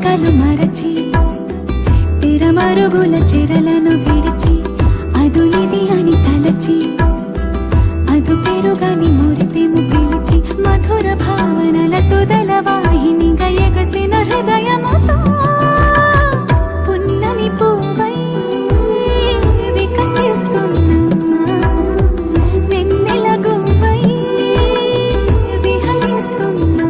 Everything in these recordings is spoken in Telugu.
చుక్కలు మరచి తిరమరుగుల చెరలను విడిచి అదు ఇది అని తలచి అదు పెరుగని మురితేము పిలిచి మధుర భావనల సుదల వాహినిగా ఎగసిన హృదయముతో పున్నమి పువ్వై వికసిస్తున్నా వెన్నెల గువ్వై విహరిస్తున్నా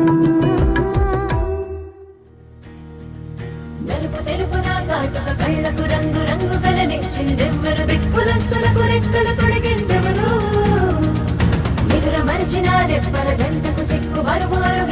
నలుపు తెలుపున కాటుక కళ్ళకు రంగు రంగు కలనిచ్చిందెవ్వరు దిక్కులచ్చులకు రెక్కలు తొడిగిందెవరు నిదుర మరిచిన రెప్పల జంటకు సిక్కు మరుమారు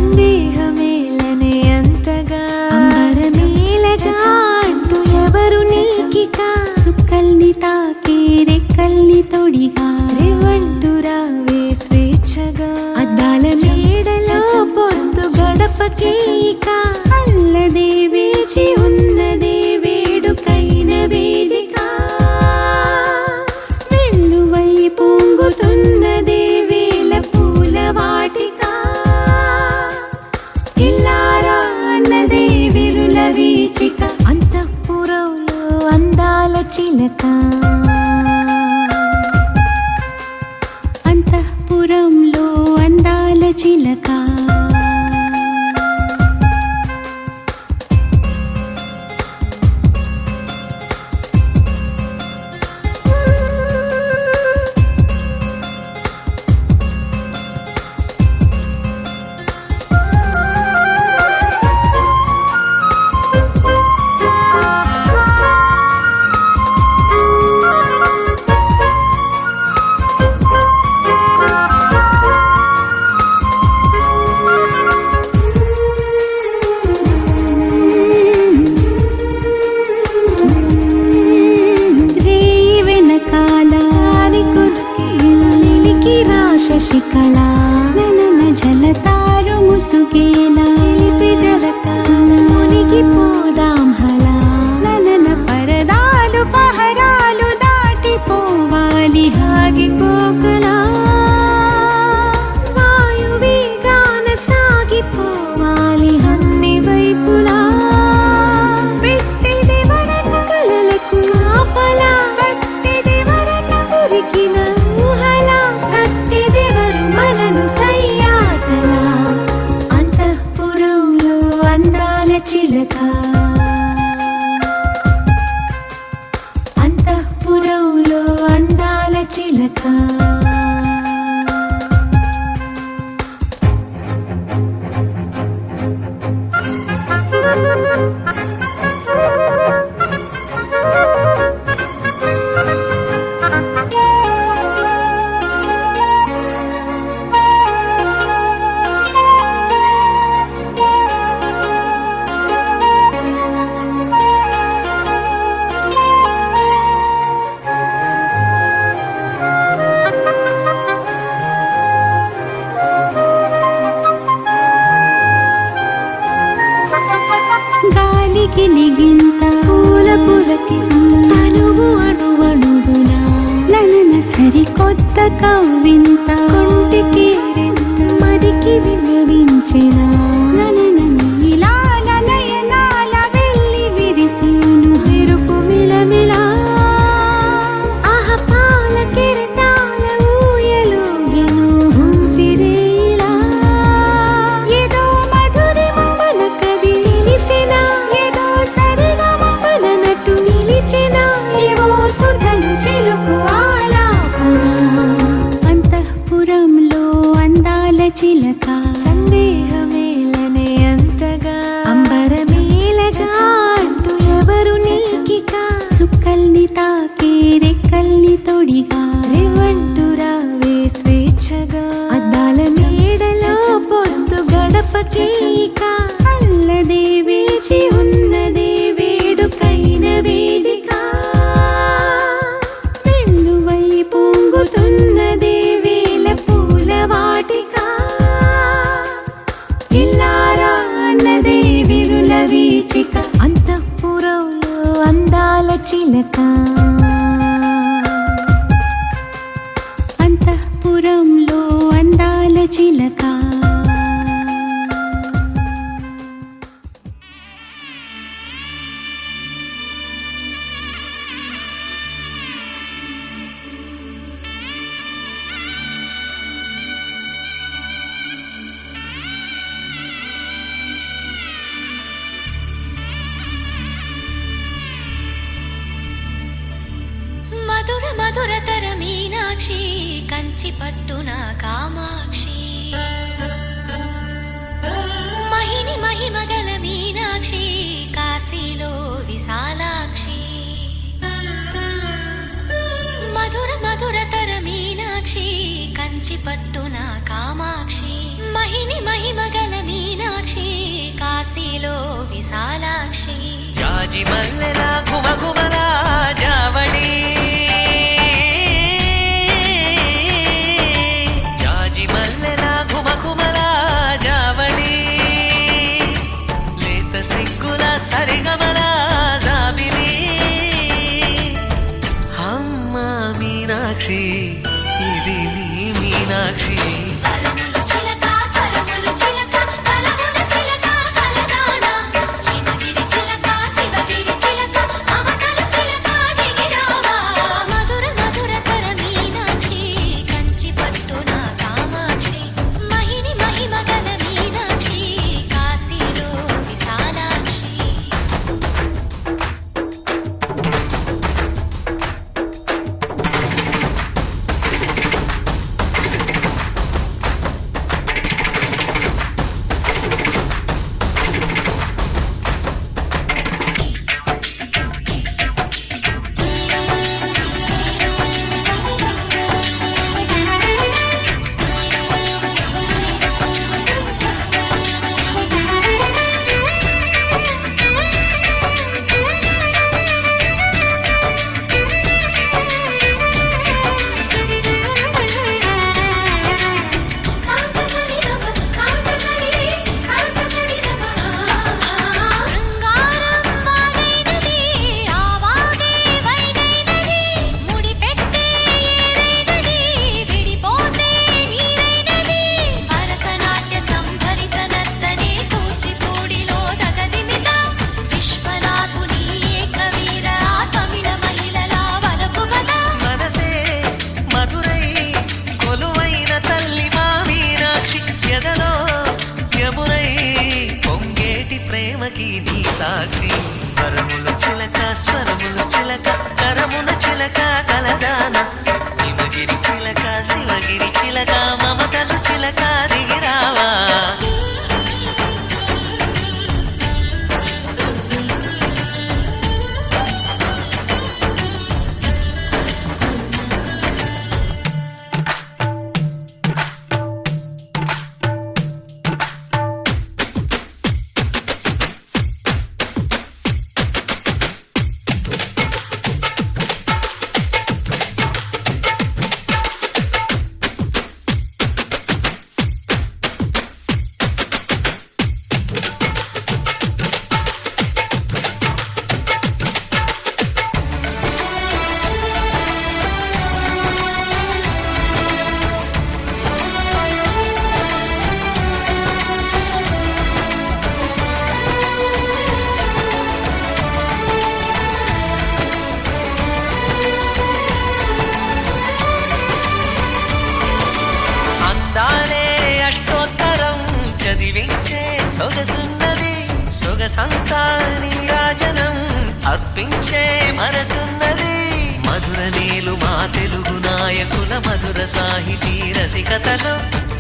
సందేహమేలనే అంతగా అంబరమేలగా అంటూ ఎవరు నీకిక చుక్కల్ని తాకి రెక్కల్ని తొడిగా రివంటు రావే స్వేచ్ఛగా అద్దాల మేడలో పొద్దు గడపకేక అల్లదే వేచి ఉన్నదే వేడుకైన వేదిక వెల్లువై పొంగుతున్నదే వేల పూల వాటిక ఇల్లారా అన్నదే విరుల వీచిక అంతఃపురంలో అందాల చిలక అంతఃపురంలో అందాల చిలక రేయి వెనకాల శశికళ ననన జలతారు ముసుగేలా చిలిపి జలకాల మునిగిపోదాం హలా ననన పరదాలు పహరాలు దాటిపోవాలి ఆగిపోకలా వాయువేగాన సాగిపోవాలి అన్ని వైపులా పెట్టెదెవరట కలలకు కాపలా కట్టెదెవరట ఉరికిన ఊహలా కట్టెదెవరు మనను సయ్యాటలా అంతఃపురంలో అందాల చిలక అంతఃపురంలో అందాల చిలక గాలికి లిగింత పూల పులకింత తనువు అణువణువునా ననన సరికొత్త కవ్వింత కొంటికి రెంత మదికి విన్నవించిన ననన నీలాల నయనాల వెళ్ళి విరిసేను మెరుపు మిలమిలా ఆహ పాల కెరటాల ఊయలోగెను ఊపిరేలా ఏదో మధురిమ మనకది తెలిసిన ఏదో సరిగమ మననట్టు నిలిచిన ఏవో సుధలు చిలుకు ఆలాపన అంతఃపురంలో అందాల చిలక సందేహమేలనే అంతగా అంబరమేలగా అంటూ ఎవరు నీకిక చుక్కల్ని తాకి రెక్కల్ని తొడిగా రివంటు రావే స్వేచ్ఛగా అద్దాల మేడలో పొద్దు గడపకేక అల్లదే వేచి ఉన్నదే వేడుకైన వేదిక వెల్లువై పొంగుతున్నదే వేల పూల వాటిక ఇల్లారా అన్నదే విరుల వీచిక అంతఃపురంలో అందాల చిలక అంతఃపురంలో అందాల చిలక మధుర మధురతర మీనాక్షి కంచి పట్టున కామాక్షి మహిని మహిమగల మీనాక్షి కాశీలో విశాలాక్షి మధుర మధురతర మీనాక్షి కంచి పట్టున కామాక్షి మహిని మహిమగల విశాలాక్షి జాజి మల్లెల ఘుమఘుమల జావళి జాజి మల్లెల ఘుమఘుమల జావళి లేత సిగ్గుల సరిగమల జాబిలి అమ్మ మీనాక్షి ఇది నీ మీనాక్షి వరములు చిలక స్వరములు చిలక కలమున చిలక కలదాన హిమగిరి చిలక శివగిరి చిలక మమతలు చిలక దిగిరావా మధుర మధుర తర మీనాక్షి కంచి పట్టున కామాక్షి మహిని మహిమగల మీనాక్షి కాశీలో విశాలాక్షి శృంగారం వాగైనది ఆవాగే వైగైనది ముడిపెట్టే ఏరైనది విడిపోతే నీరైనది భరతనాట్య సంభరిత నర్తనే కూచిపూడిలో దగదిమిత విశ్వనాథుని ఏకవీర తమిళ మహిళల వలపు గదా మనసే మధురై కొలువైన తల్లి మా మీనాక్షి ఎదలో యమునై పొంగేటి ప్రేమకి నీ సాక్షి వరములు చిలక స్వరములు చిలక కరమున చిలక కలదాన హిమగిరి చిలక శివగిరి చిలక మమతలు చిలక దిగిరావా అందాలే అష్టోత్తరం చదివించే సొగసున్నది సొగసంతా నీరాజనం అర్పించే మనసున్నది మధుర నీలు మా తెలుగు నాయకుల మధుర సాహితీ రసికతలో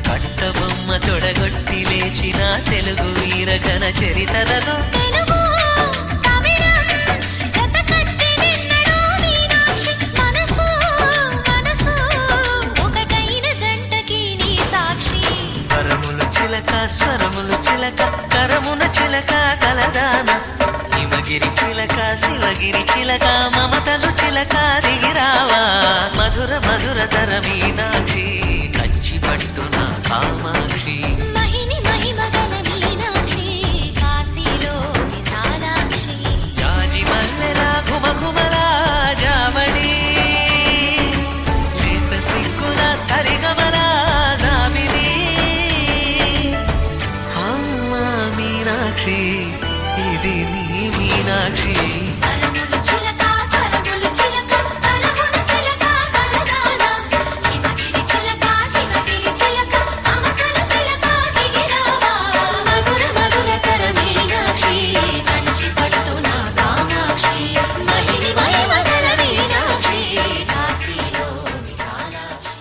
కట్టబొమ్మ తొడగొట్టి లేచిన తెలుగు వీరగణ చరితలలో తెలుగు తమిళం జతకట్టి నిన్నడో మీనాక్షి మనసు మనసు ఒకటైన జంటకి నీ సాక్షి వరములు చిలక స్వరములు చిలక కరమున చిలక కలదాన హిమగిరి చిలక శివగిరి చిలక మమతలు చిలక దిగిరావా మధుర మధుర తర మీనాక్షి కంచి పట్టున కామాక్షి మహిని మహిమగల మీనాక్షి కాశీలో విశాలాక్షి జాజి మల్లెల ఘుమఘుమల జావళి లేత సిగ్గుల సరిగమల జాబిలి అమ్మ మీనాక్షి ఇది నీ మీనాక్షి వరములు చిలక స్వరములు చిలక కలమున చిలక కలదాన హిమగిరి చిలక శివగిరి చిలక మమతలు చిలక దిగిరావా మధుర మధుర తర మీనాక్షి కంచి పట్టున కామాక్షి మహిని మహిమగల మీనాక్షి కాశీలో విశాలాక్షి.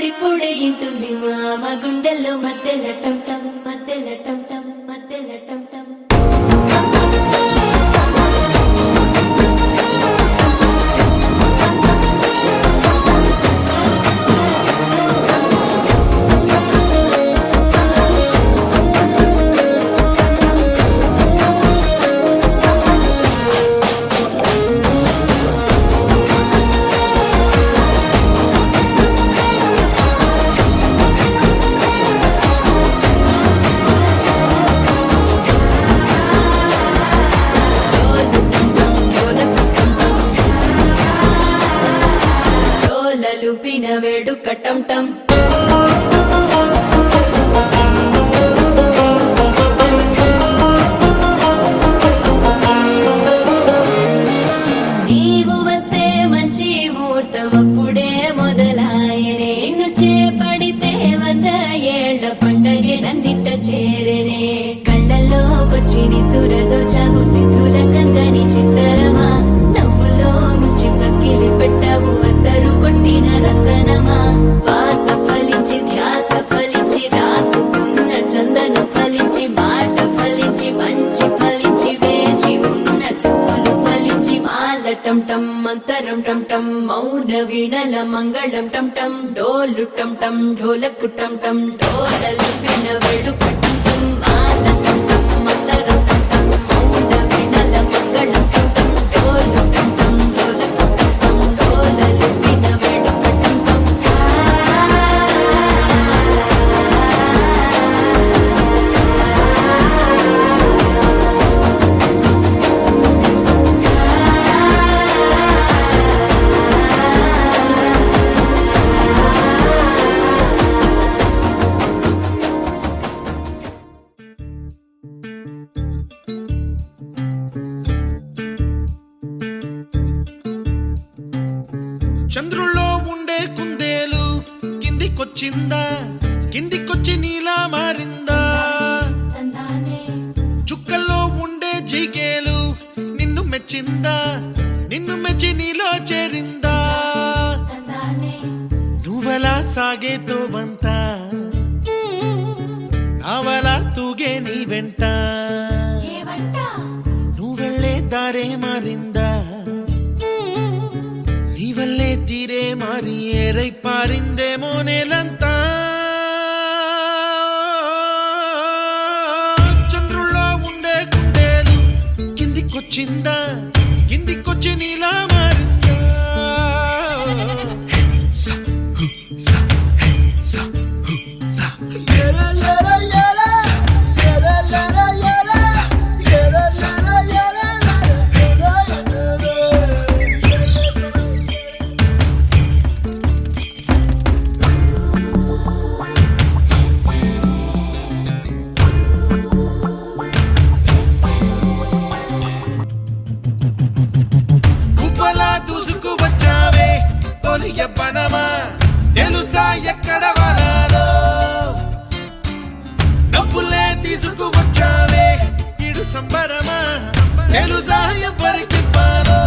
ఇప్పుడే ఇంటుంది మామ గుండెల్లో మధ్యల టంటం మధ్యల టంటం మధ్యల టంటం లూపిన వేడుక టంటం నీవు వస్తే మంచి ముహూర్తం అప్పుడే మొదలాయనే నిన్ను చేపడితే 100 ఏళ్ల పండగే నన్నిట్ట చేరనే కళ్ళల్లోకొచ్చి నిద్దురదో చావు సిద్ధుల కందని చిత్తరమా నవ్వులో ముంచి చక్కిలి పెట్టావు అద్దరు కొట్టిన రతనమా శ్వాస ఫలించి ధ్యాస ఫలించి రాసుకున్న చందన ఫలించి మాట ఫలించి మంచి ఫలించి వేచి ఉన్న చూపులు ఫలించి మాల టంటం మంతరం టంటం మౌన వీణల మంగళం టంటం డోలు టంటం ఢోలకు టంటం డోలలు విన వేడుక టంటం మాల టంటం మంతరం టంటం మౌన వీణల మంగళం టంటం డోలు టంటం ఢోలకు టంటం డోలలు విన వేడుక టంటం చంద్రుల్లో ఉండే కుందేలు కిందికొచ్చిందా కిందికొచ్చి నీలా మారిందా చుక్కల్లో ఉండే జీకేలు నిన్ను మెచ్చిందా నిన్ను మెచ్చి నీలో చేరిందా నువ్వలా సాగేతో బంత నావలా తూగే నీ వెంట నువ్వెళ్ళే దారే మారిందా నీవల్లే తీరే మారి ఏరై పారిందేమో నేలంతా చంద్రుల్లో ఉండే కుందేలు కిందికొచ్చిందా కిందికొచ్చి నీలా మారిందా స, హు, స, హే, స, హు, స. ఏల, ఏల, ఏల. ఏల, ఏల, ఏల. ఏల, ఏల, ఏల. కుప్పలా దూసుకు వచ్చావే తొలి యవ్వనమా తెలుసా ఎక్కడ వనాలో నవ్వులే తీసుకు వచ్చావే ఇడు సంబరమా తెలుసా ఎవరికి పాలో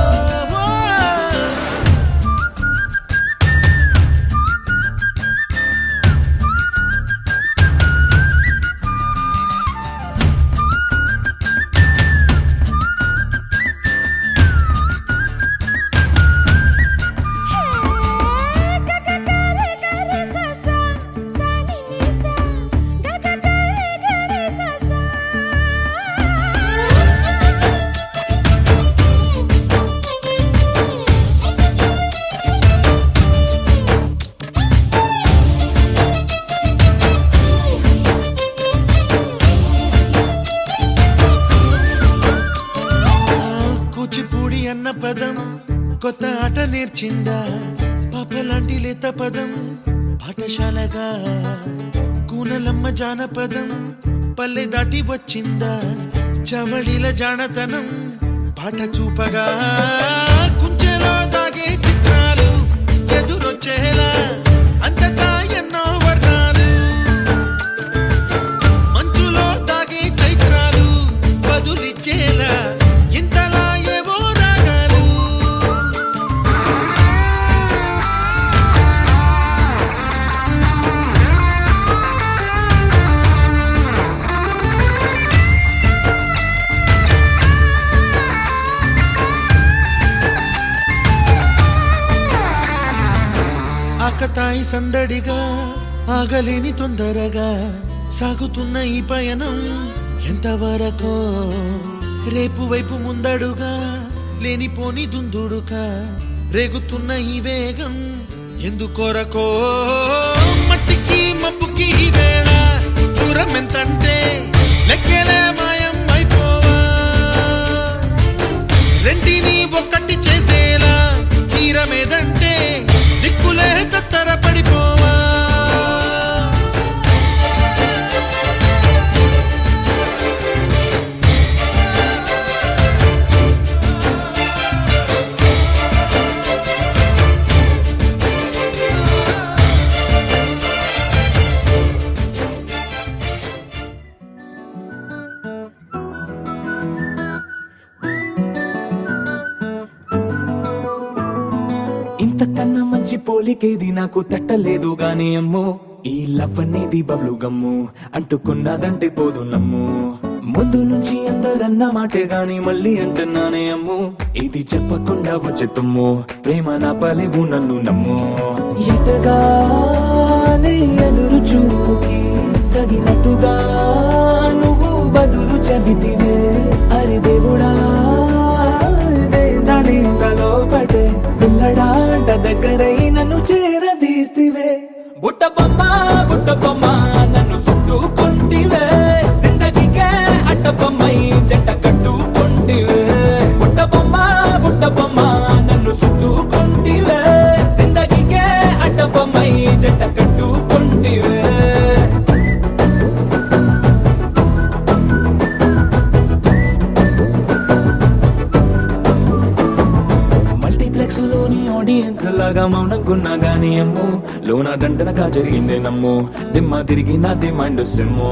కూచిపూడి అన్న పదం కొత్త ఆట నేర్చిందా పాపలాంటి లేత పదం పాఠశాలగా కూనలమ్మ జానపదం పల్లె దాటి వచ్చిందా చవళిల జానతనం పాట చూపగా కుంచెలో దాగే చిత్రాలు ఎదురొచ్చేలా అంతటా ఎన్నో వర్ణాలు మంచులో దాగే చైత్రాలు బదులిచ్చేలా ఇంతలా ఏవో రాగాలు సతాయి సందడిగా ఆగలేని తొందరగా సాగుతున్న ఈ పయనం ఎంతవరకో రేపు వైపు ముందడుగా లేనిపోని దుందుడుగా రేగుతున్న ఈ వేగం ఎందుకొరకో మట్టికి మప్పుకి ఈ వేళ దూరం ఎంతంటే లెక్కలే మాయం అయిపోవా రెంటిని ఒక్కటి చేసేలా తీరమేదంటే దిక్కులే తత్తర పడిపోవా ఇంతకన్నా మంచి పోలికేది నాకు తట్టలేదు గాని అమ్మో ఈ లవ్ అనేది బబ్లు గమ్ము అంటుకున్నదంటే పోదు నమ్ము ముందు నుంచి అందరన్న మాటే గాని మళ్ళీ అంటున్నానే అమ్ము ఇది చెప్పకుండా వచ్చే తుమ్ము ప్రేమ నా పలేవు నన్ను నమ్ము ఎటగానే ఎదురు చూకి తగినట్టుగా నువ్వు బదులు చెబితివే అరే దేవుడా దాని తలో పడే పిల్లడాంట దగ్గరై నన్ను చేరదీస్తివే బుట్ట బొమ్మ నన్ను చుట్టుకుంటివే జిందగీకే అట్ట బొమ్మై జంట కట్టుకుంటివే బుట్ట బొమ్మ నన్ను చుట్టుకుంటివే జిందగీకే అట్ట బొమ్మై జంట కట్టుకుంటివే ఆడియన్స్ లాగా మౌనంకున్నా గానీ అమ్ము లోన దండనగా జరిగిందే నమ్ము దిమ్మ తిరిగి నాది మైండ్ సిమ్ము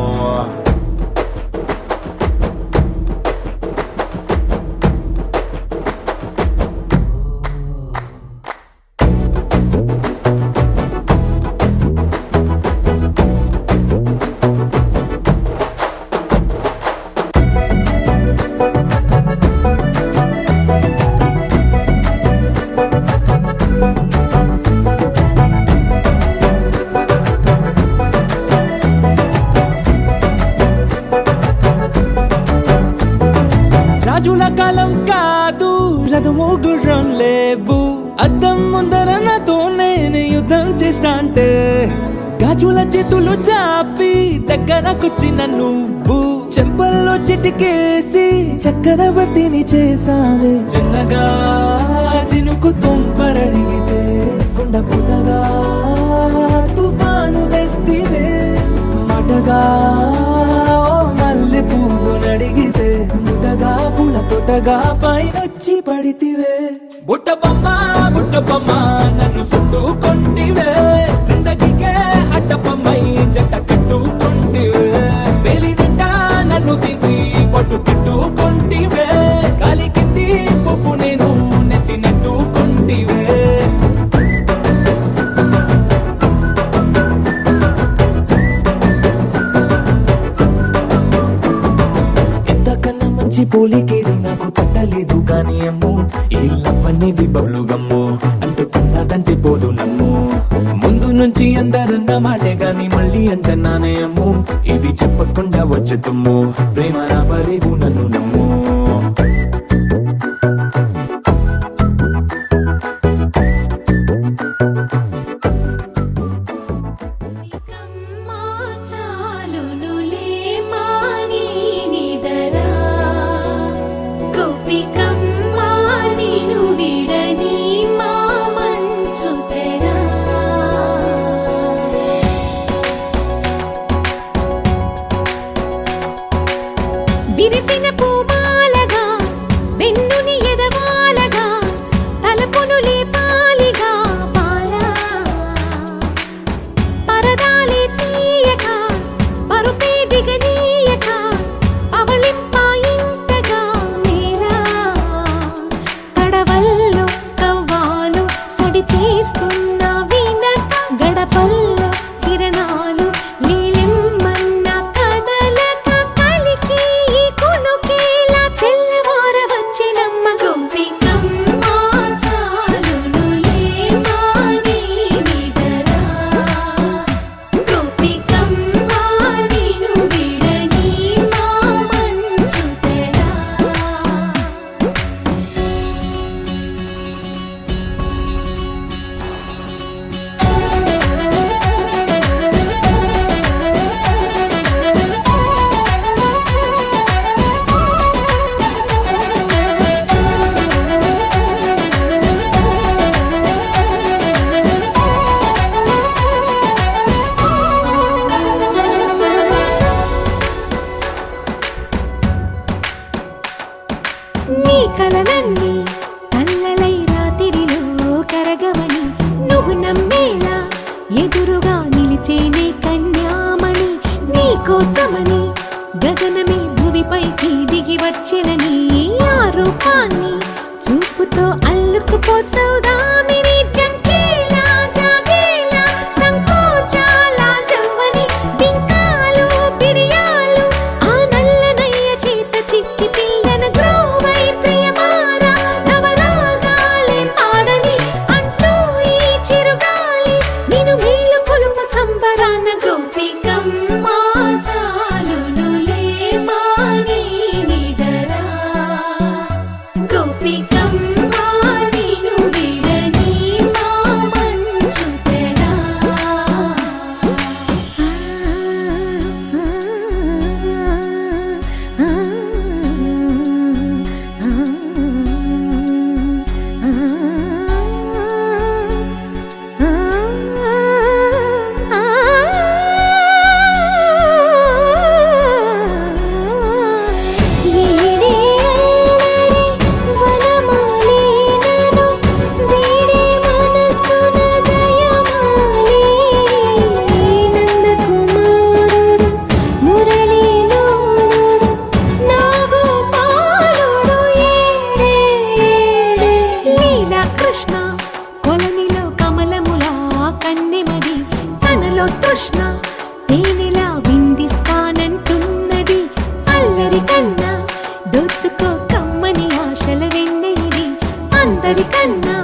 రాజుల కాలం కాదు రథము గుర్రం లేవు అద్దం ముందర నాతో నేను యుద్ధం చేస్తా అంటే గాజుల చేతులు చాపి దగ్గరకొచ్చిన నువ్వు చెంపల్లో చిటికేసి చక్రవర్తిని చేసావే చిన్నగా చినుకు తుంపరడిగితే కుండ పుటగా తుఫాను తెస్తివే మాటగా మల్లె పువ్వు నడిగితే ముదగా పుల తొటగా పైనొచ్చి పడితివే బుట్ట బొమ్మ నన్ను చుట్టుకుంటివే జిందగీకే అట్ట బొమ్మై జంట కట్టుకుంటివే వేలి నిండా నన్ను తీసి పట్టు కట్టుకుంటివే కాలి కింది పువ్వు నేను నెత్తి నెట్టుకుంటివే పోలికేది నాకు తట్టలేదు గాని అమ్ము ఈ లవ్ అనేది బబ్లు గమ్ము అంటుకున్నదంటే పోదు నమ్ము ముందు నుంచి అందరన్న మాటే గాని మళ్ళీ అంటున్నానే అమ్ము ఇది చెప్పకుండా వచ్చే తుమ్ము ప్రేమ నా పలేవు నన్ను నమ్ము కమ్మా చాలునులే మాని నిదరా గోపికమ్మా నిను విడని మా మంచు తెరా విరిసిన పూమా ఎదురుగా నిలిచేనే కన్యామణి నీకోసమని గగనమే భువిపైకి దిగి వచ్చినని ఆ రూపాన్ని చూపుతో అల్లుకుపోసౌదామిని జంకేలా జాగేలా సంకోచాల జవ్వని బింకాలు బిరియాలు ఆ నల్లనయ్య చేత చిక్కి పిల్లన గ్రోవై ప్రియమారా నవరాగాలే పాడని అంటూ ఈ చిరుగాలి నిన్ను మేలు కొలుపు సంబరాన గోపికమ్మ చాలునులే మాని నిదరా గోపికమ్మ నిన్ను విడని మా మంచు తెరా కృష్ణ కొలనిలో కమలములా కన్నెమది తనలో తృష్ణ తేనెలా విందిస్తానంటున్నది అల్లరి కన్నా దోచుకో కమ్మని ఆశల వెన్నెయిది అందరికన్నా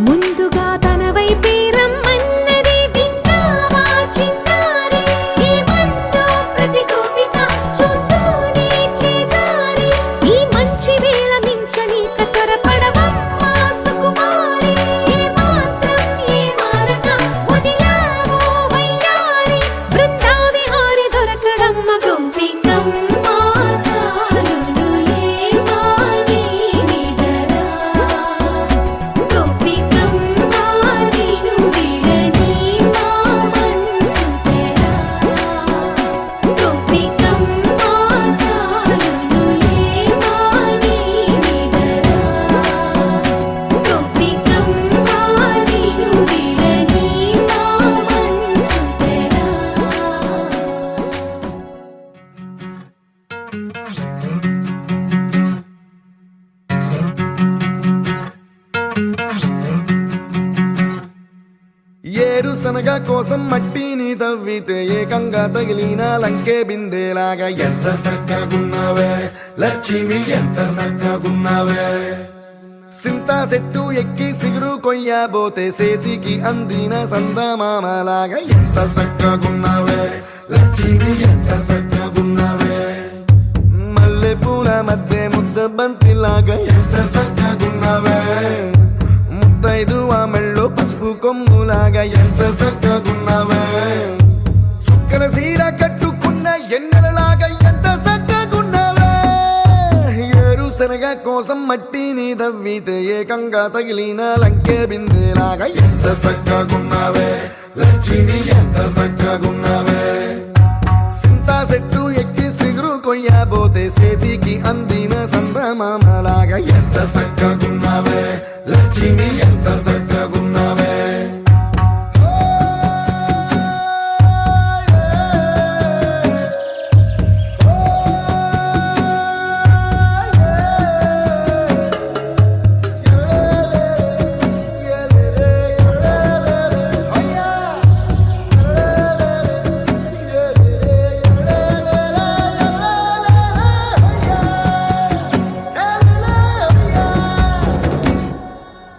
ముందుగా తన వైపే రమ్మన్నది విన్నావా చిన్నారి ఏమందో ప్రతి గోపిక చూస్తూనే చేజారి ఈ మంచి వేళ మించనీక త్వరపడవమ్మా సుకుమారి ఏ మాత్రం ఏ మారక వదిలావో వయ్యారి బృందావిహారి దొరకడమ్మ గోపికమ్మ చాలునులే మాని నిదరా గోపికమ్మ నిన్ను విడని మా మంచు తెరా గోపికమ్మ చాలునులే మాని నిదరా గోపికమ్మ నిన్ను విడని మా మంచు తెరా ఏరుశనగ కోసం మట్టిని తవ్వితే ఏకంగా తగిలిన లంకే బిందేలాగా ఎంత చక్కగున్నావే లక్ష్మి ఎంత చక్కగున్నావే సింతా చెట్టు ఎక్కి సిగురు కొయ్యబోతే చేతికి అందిన సందమామలాగా ఎంత చక్కగున్నావే లక్ష్మి ఎంత చక్కగున్నావే మల్లె పూల మధ్య ముద్ద బంతిలాగా ఎంత చక్కగున్నావే ముత్తైదు ఆ మెళ్ళో పసుపు కొమ్ములాగా ఎంత చక్కగున్నావే సుక్కల సీర కట్టుకున్న ఎన్నెలలాగా ఎంత చక్కగున్నావే ఏరుశనగ కోసం మట్టిని తవ్వితే ఏకంగా తగిలిన లంకే బిందేలాగా ఎంత చక్కగున్నావే లక్ష్మి ఎంత చక్కగున్నావే సింతా చెట్టు ఎక్కి సిగురు కొయ్యబోతే చేతికి అందిన సందమామలాగా ఎంత చక్కగున్నావే లక్ష్మి ఎంత చక్కగున్నావే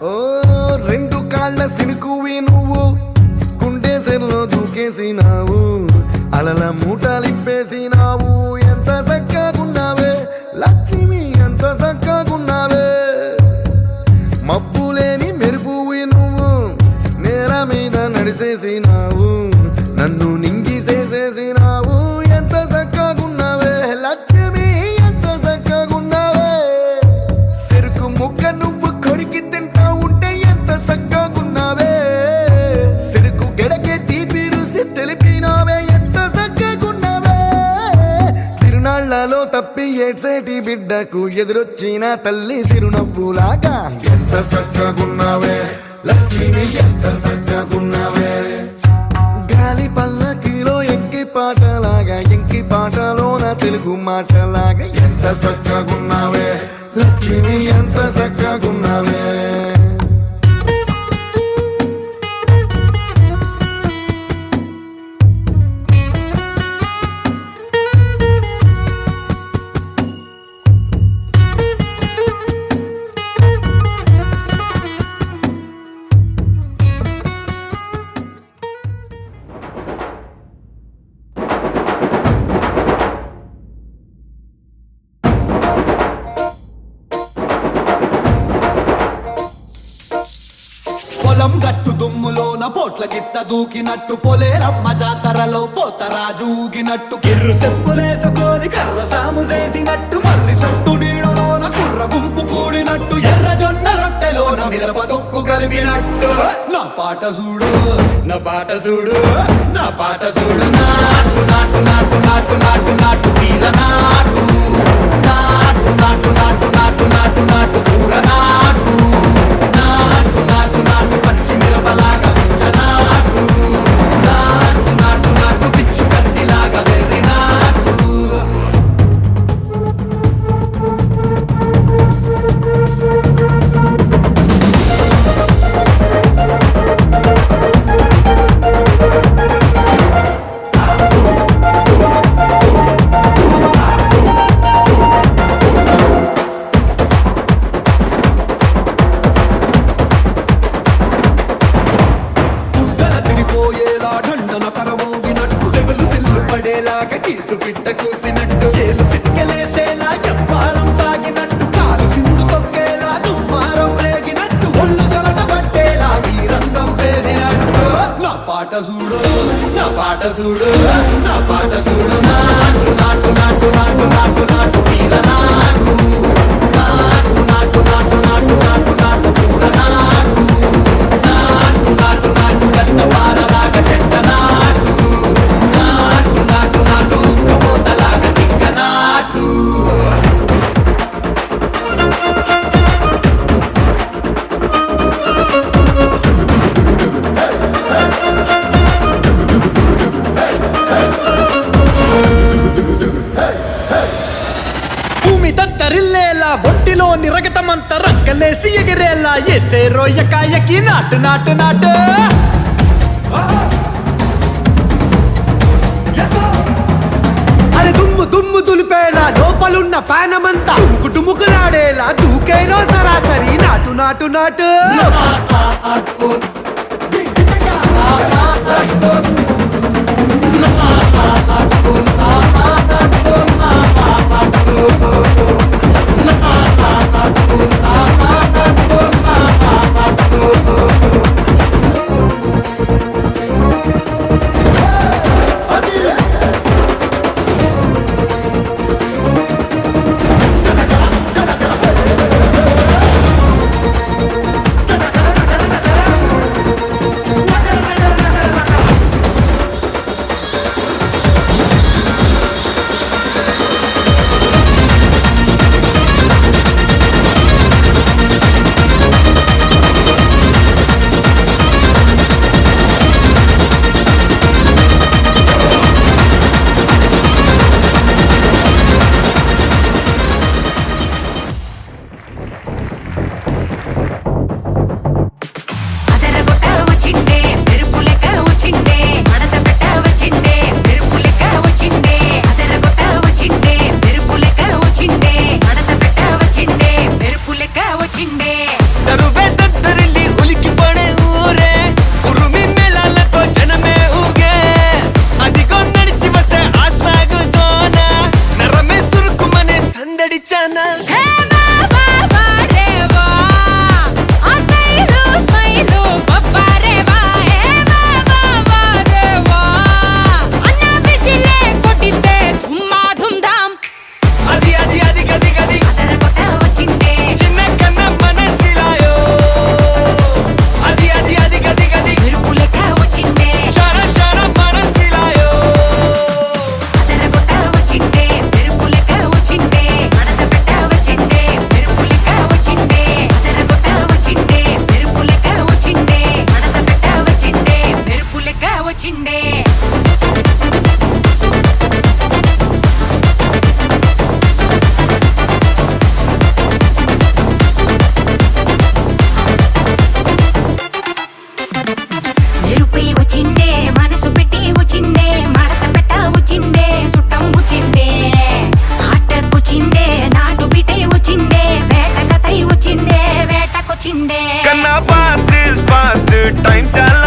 ఓ రెండు కాళ్ళ సినుకువి నువ్వు గుండెసెల్లో దూకేసినావు అలల మూటలిప్పేసినావు ఎంత చక్కగున్నావే లక్ష్మి ఎంత చక్కగున్నావే మబ్బులేని మెరుపువి నువ్వు నేల మీద నడిసేసినావు నన్ను నింగిసేసేసినావు ఎంత చక్కగున్నావే లక్ష్మి ఎంత చక్కగున్నావే చెరుకు ముక్క నువ్వు కొరికి తింటా ఉంటే ఎంత చక్కగున్నావే చెరుకు గెడకే తీపి రుసి తెలిపినావే ఎంత చక్కగున్నావే తిరునాళ్లలో తప్పి ఏడ్సేటి బిడ్డకు ఎదురొచ్చిన తల్లి చిరునవ్వులాగా ఎంత చక్కగున్నావే లక్ష్మి ఎంత చక్కగున్నావే పాటలాగా ఎంకి పాటలోన తెలుగు మాటలాగా ఎంత చక్కగున్నావే లక్ష్మి ఎంత చక్కగున్నావే పొలం గట్టు దుమ్ములోన పోట్ల గిత్త దూకినట్టు పొలేరమ్మ జాతరలో పోతరాజు ఊగినట్టు కిర్రు చెప్పులేసుకొని కర్ర సాము చేసినట్టు మర్రి సొట్టు నీడలోన కుర్ర గుంపు కూడినట్టు ఎర్ర జొన్న రొట్టెలోన మిరప దొక్కు కలిపినట్టు నా పాట చూడు నా పాట చూడు నా పాట చూడు నాటు నాటు నాటు నాటు నాటు నాటు వీర నాటు నాటు నాటు నాటు నాటు నాటు నాటు కూర నాటు నాటు నాటు నాటు పచ్చి మిరపలాగా పిచ్చ నాటు నాటు నాటు నాటు పిచ్చు కత్తిలాగా వెర్రి నాటు గుండెల తిరిపోయేలా ఢండన కరమోగినట్టు సెవెలు సిల్లు పడేలాగా కీసు పిట్ట కూసినట్టు చేలు సిక్కలేసేలా ఎప్పారం సాగినట్టు కాలు సింధు తొక్కేలా దుమ్మారం రేగినట్టు ఒళ్ళు సొరట పట్టేలా ఈ రంగం చేసినట్టు నా పాట చూడు నా పాట చూడు నా పాట చూడు నాటు నాటు నాటు నాటు నాటు నాటు వీర నాటు నాటు నాటు నాటు నాటు నాటు నాటు కూర నాటు నాటు నాటు నాటు గంట పారలాగా చెట్ట నాటు నాటు నాటు నాటు కబోతలాగా టిక్క నాటు భూమి దద్దరిల్లేలా ఒంటిలో నిరగతమంత రక్కలేసి ఎగిరేలా ఎసే రోయకాయకి నాటు నాటు నాటు అరే దుమ్ము దుమ్ము దులిపేలా లోపలున్న పానమంతా డుముకు డుముకులాడేలా దూకేనో సరాసరి నాటు నాటు నాటు వచ్చిండే వచ్చిండే కన్నా పాస్ట్ ఇస్ పాస్ట్ టైం చాలా